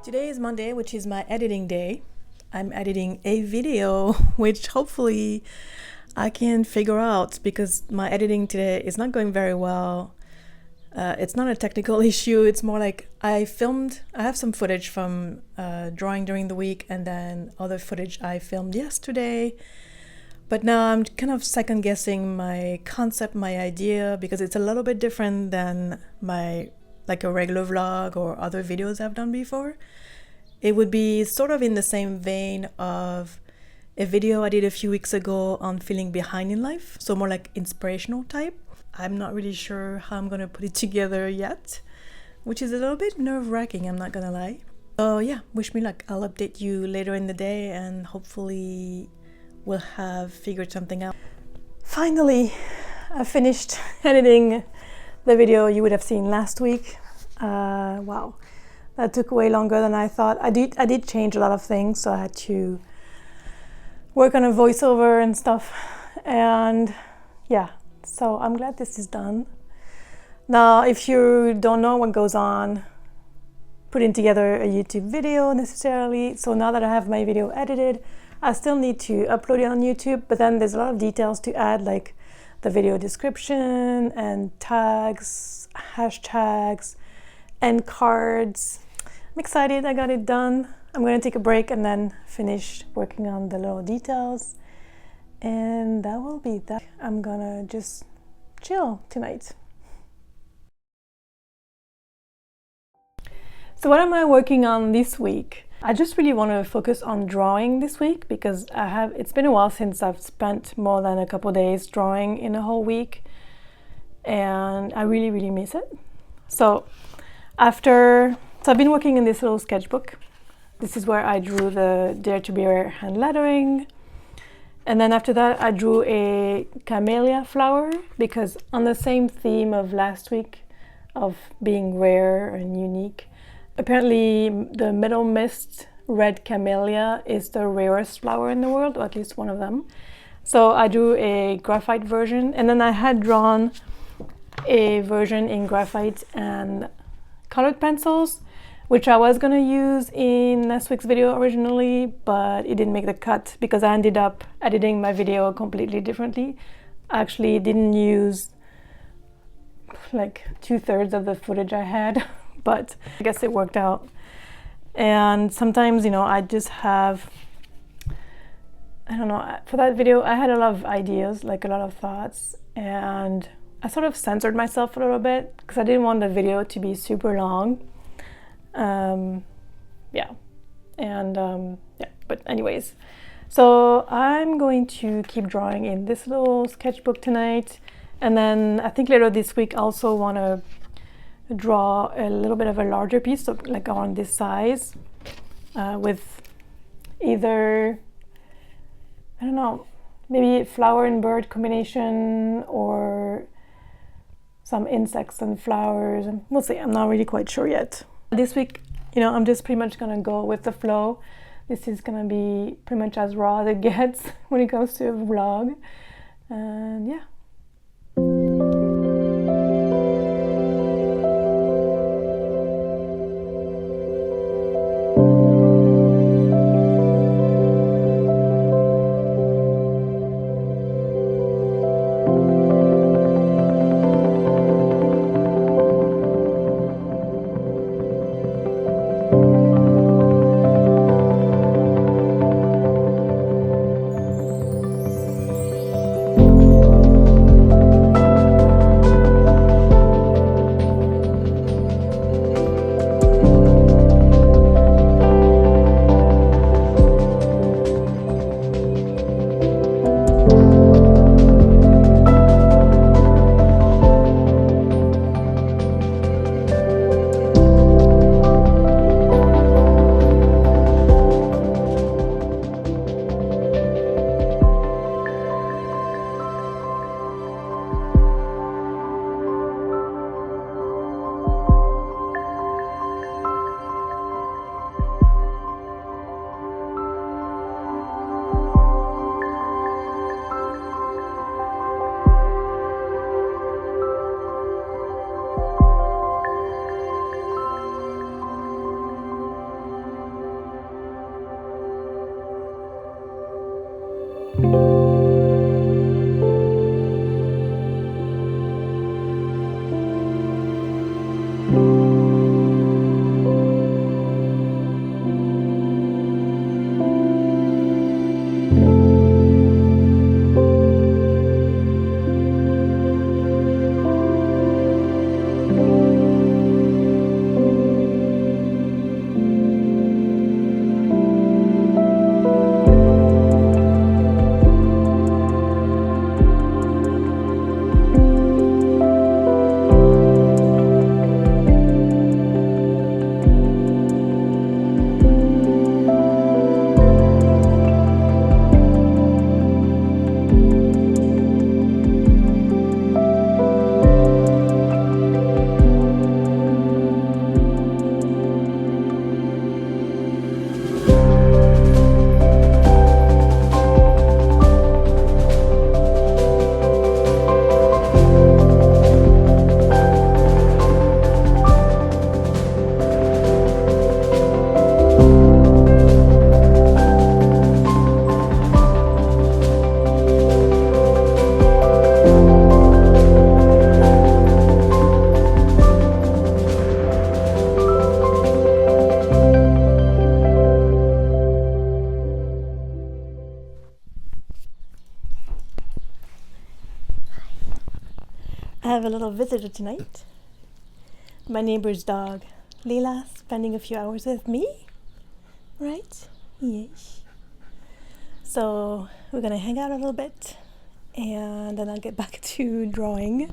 Today is Monday, which is my editing day. I'm editing a video, which hopefully I can figure out because my editing today is not going very well. It's not a technical issue. It's more like I have some footage from drawing during the week and then other footage I filmed yesterday. But now I'm kind of second guessing my concept, my idea, because it's a little bit different than like a regular vlog or other videos I've done before. It would be sort of in the same vein of a video I did a few weeks ago on feeling behind in life, so more like inspirational type. I'm not really sure how I'm gonna put it together yet, which is a little bit nerve-wracking, I'm not gonna lie. So yeah, wish me luck. I'll update you later in the day and hopefully we'll have figured something out. Finally, I finished editing the video you would have seen last week. Wow, that took way longer than I thought. I did change a lot of things, so I had to work on a voiceover and stuff, and yeah, so I'm glad this is done. Now, if you don't know what goes on putting together a YouTube video necessarily, so now that I have my video edited, I still need to upload it on YouTube, but then there's a lot of details to add, like the video description and tags, hashtags, and cards. I'm excited I got it done. I'm going to take a break and then finish working on the little details. And that will be that. I'm gonna just chill tonight. So what am I working on this week? I just really want to focus on drawing this week because it's been a while since I've spent more than a couple days drawing in a whole week. And I really, really miss it. So I've been working in this little sketchbook. This is where I drew the Dare to Be Rare hand lettering. And then after that, I drew a camellia flower because on the same theme of last week of being rare and unique, apparently the Middle Mist red camellia is the rarest flower in the world, or at least one of them. So I drew a graphite version, and then I had drawn a version in graphite and colored pencils, which I was gonna use in last week's video originally, but it didn't make the cut because I ended up editing my video completely differently. I actually didn't use like 2/3 of the footage I had, but I guess it worked out. And sometimes, I just have, I don't know, for that video, I had a lot of ideas, like a lot of thoughts, and I sort of censored myself a little bit because I didn't want the video to be super long. But anyways, so I'm going to keep drawing in this little sketchbook tonight, and then I think later this week I also want to draw a little bit of a larger piece, so like around this size, with either, I don't know, maybe flower and bird combination or some insects and flowers, and we'll see. I'm not really quite sure yet. This week, I'm just pretty much gonna go with the flow. This is gonna be pretty much as raw as it gets when it comes to a vlog, and yeah. little visitor tonight. My neighbor's dog, Lila, spending a few hours with me, right? Yes. So we're gonna hang out a little bit and then I'll get back to drawing.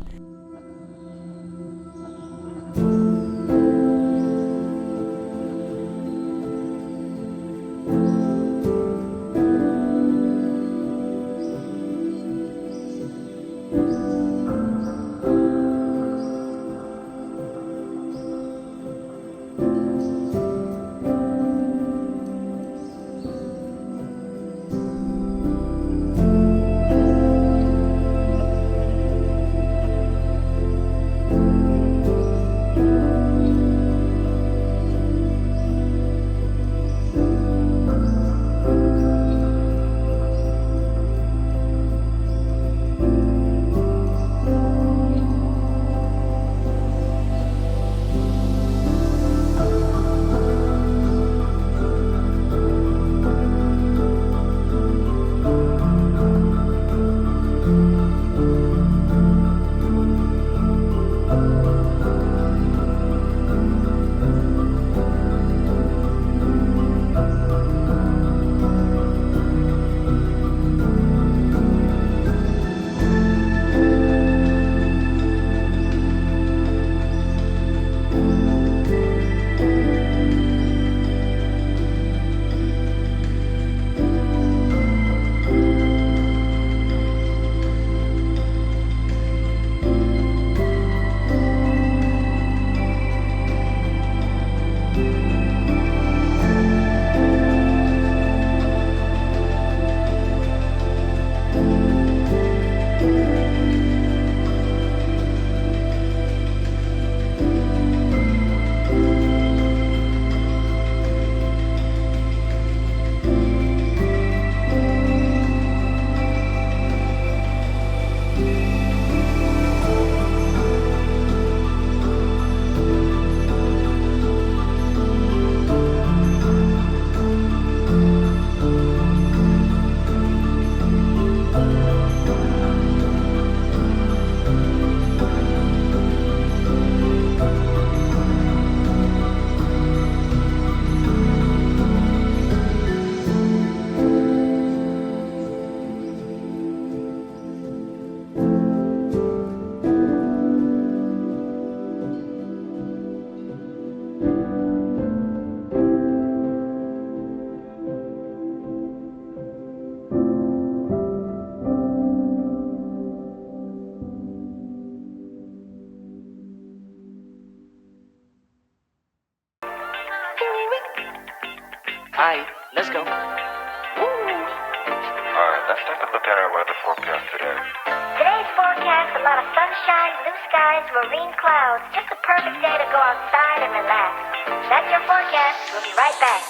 Hi, let's go. Alright, let's take a look at our weather forecast today. Today's forecast, a lot of sunshine, blue skies, marine clouds. Just a perfect day to go outside and relax. That's your forecast. We'll be right back.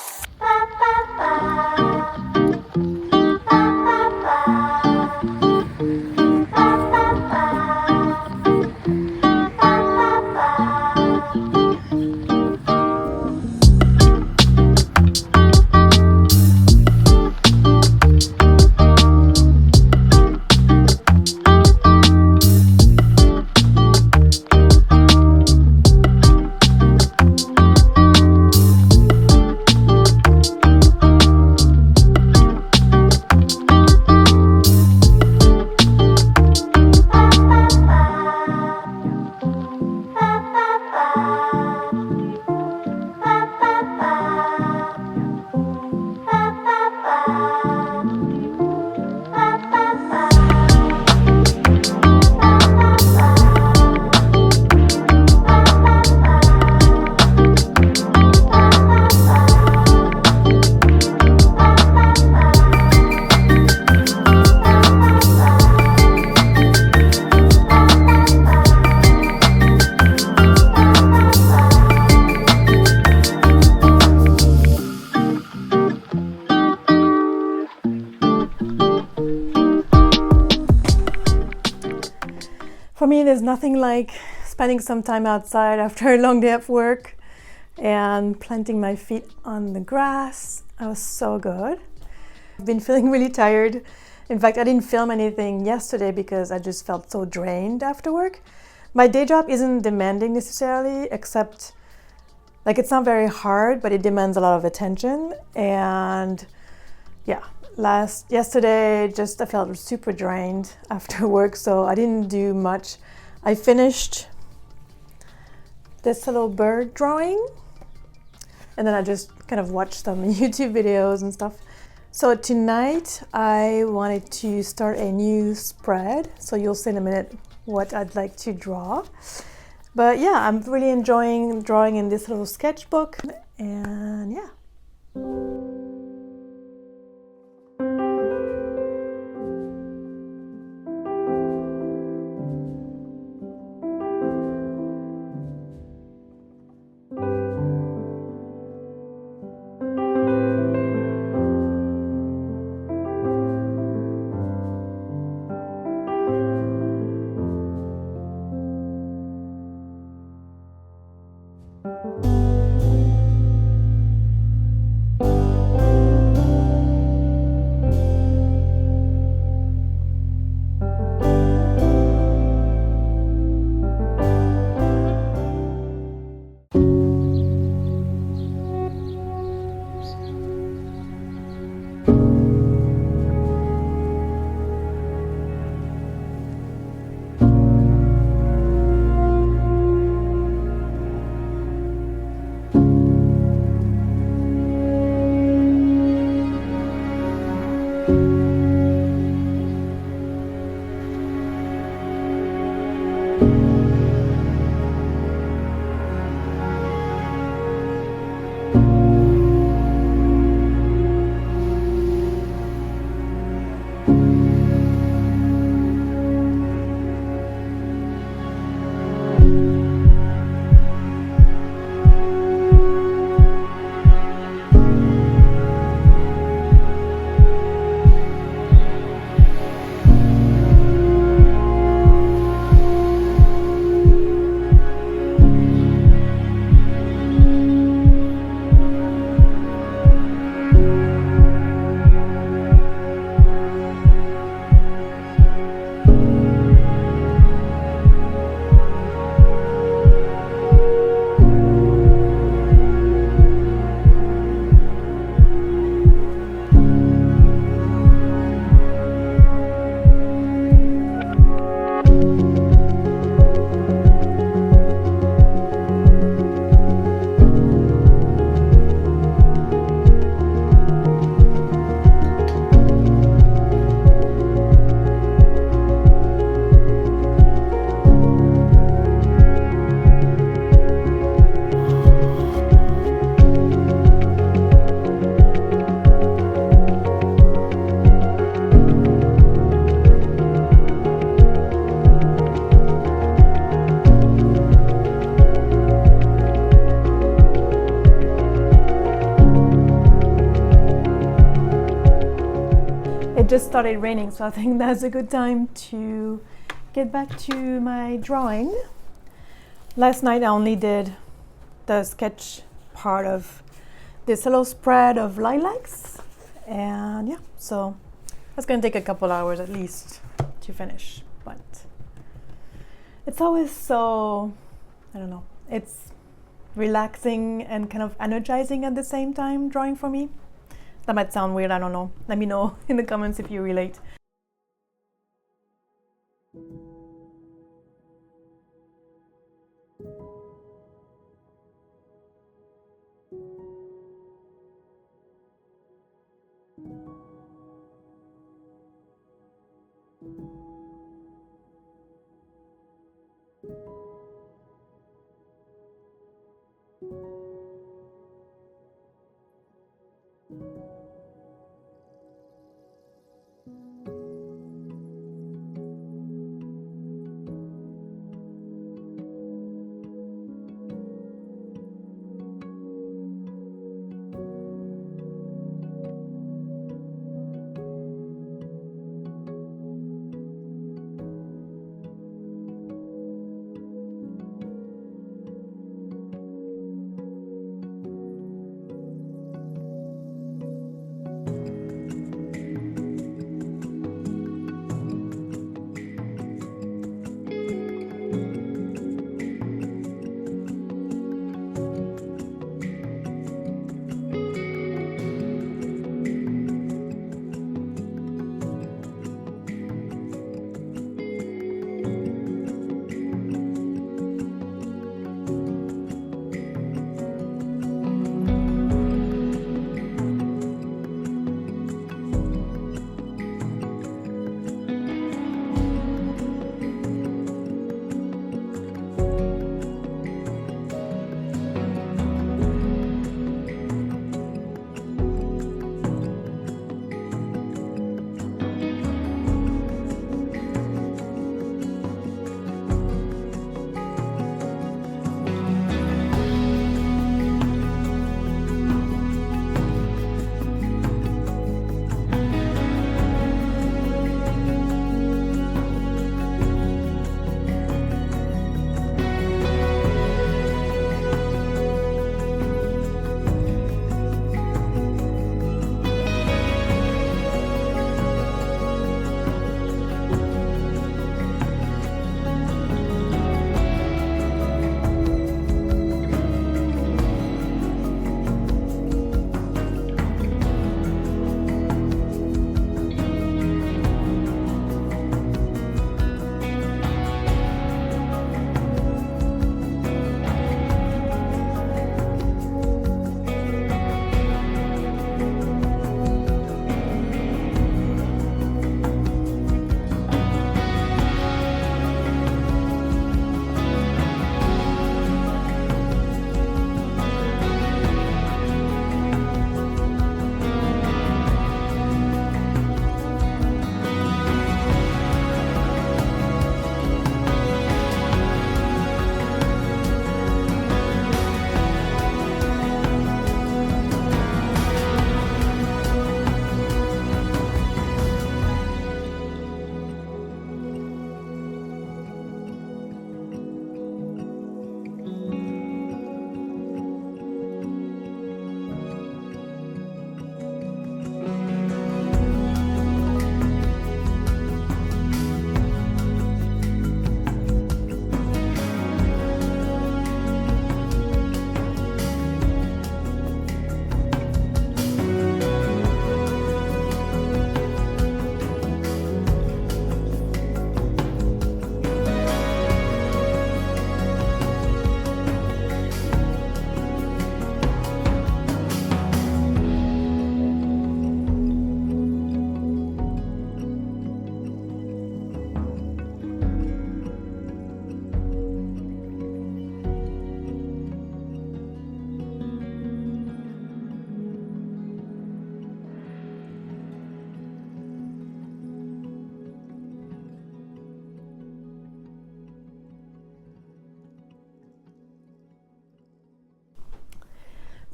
For me, there's nothing like spending some time outside after a long day of work and planting my feet on the grass. That was so good. I've been feeling really tired. In fact, I didn't film anything yesterday because I just felt so drained after work. My day job isn't demanding necessarily, except like it's not very hard, but it demands a lot of attention. And yeah, yesterday just I felt super drained after work, so I didn't do much. I finished this little bird drawing, and then I just kind of watched some YouTube videos and stuff. So tonight I wanted to start a new spread, so you'll see in a minute what I'd like to draw. But yeah, I'm really enjoying drawing in this little sketchbook, and yeah. It just started raining, so I think that's a good time to get back to my drawing. Last night I only did the sketch part of this little spread of lilacs, and yeah, so that's gonna take a couple hours at least to finish, but it's always so, I don't know, it's relaxing and kind of energizing at the same time, drawing for me. That might sound weird, I don't know. Let me know in the comments if you relate.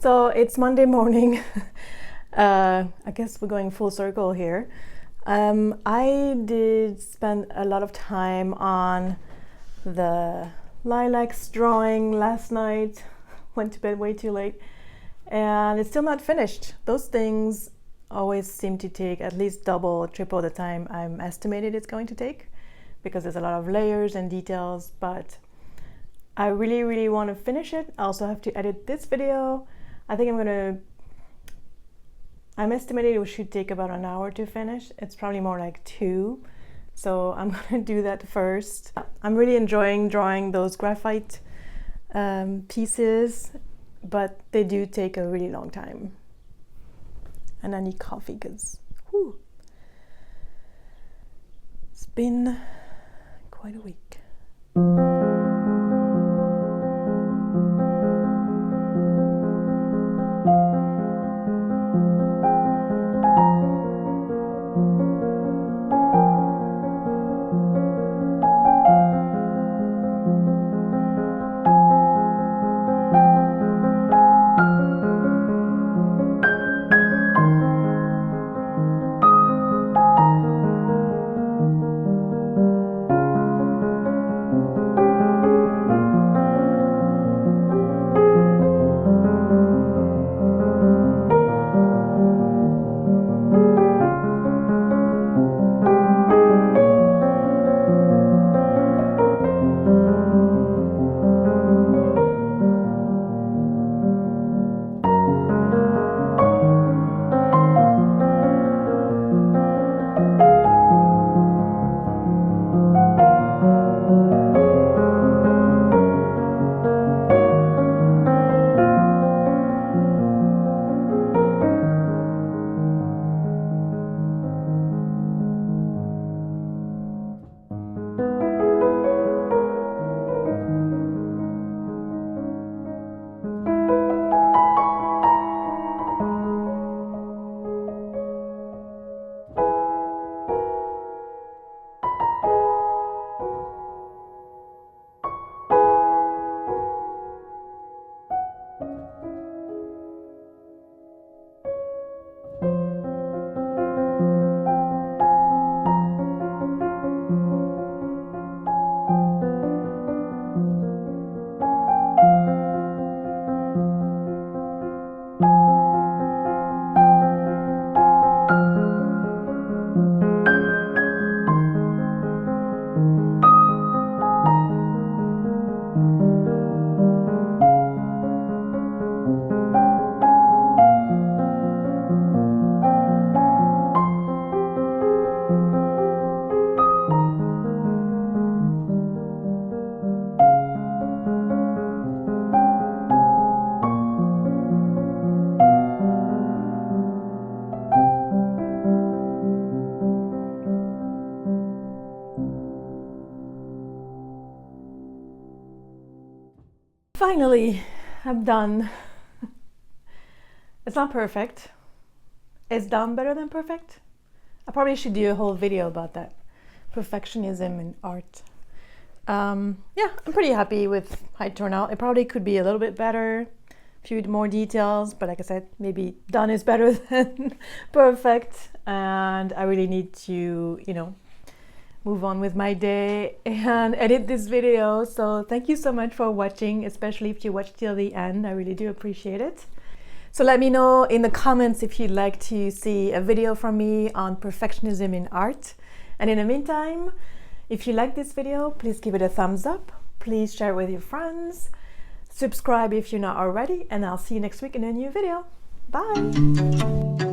So it's Monday morning. I guess we're going full circle here. I did spend a lot of time on the lilacs drawing last night. Went to bed way too late, and it's still not finished. Those things always seem to take at least double or triple the time I'm estimated it's going to take, because there's a lot of layers and details, but I really want to finish it. I also have to edit this video. I think I'm estimating it should take about an hour to finish. It's probably more like 2. So I'm gonna do that first. I'm really enjoying drawing those graphite pieces, but they do take a really long time. And I need coffee because it's been quite a week. Finally, I'm done. It's not perfect. It's done better than perfect. I probably should do a whole video about that. Perfectionism in art. Yeah, I'm pretty happy with how it turned out. It probably could be a little bit better, a few more details, but like I said, maybe done is better than perfect. And I really need to, move on with my day and edit this video. So thank you so much for watching, especially if you watched till the end. I really do appreciate it. So let me know in the comments if you'd like to see a video from me on perfectionism in art. And in the meantime, if you like this video, please give it a thumbs up. Please share it with your friends. Subscribe if you're not already, and I'll see you next week in a new video. Bye!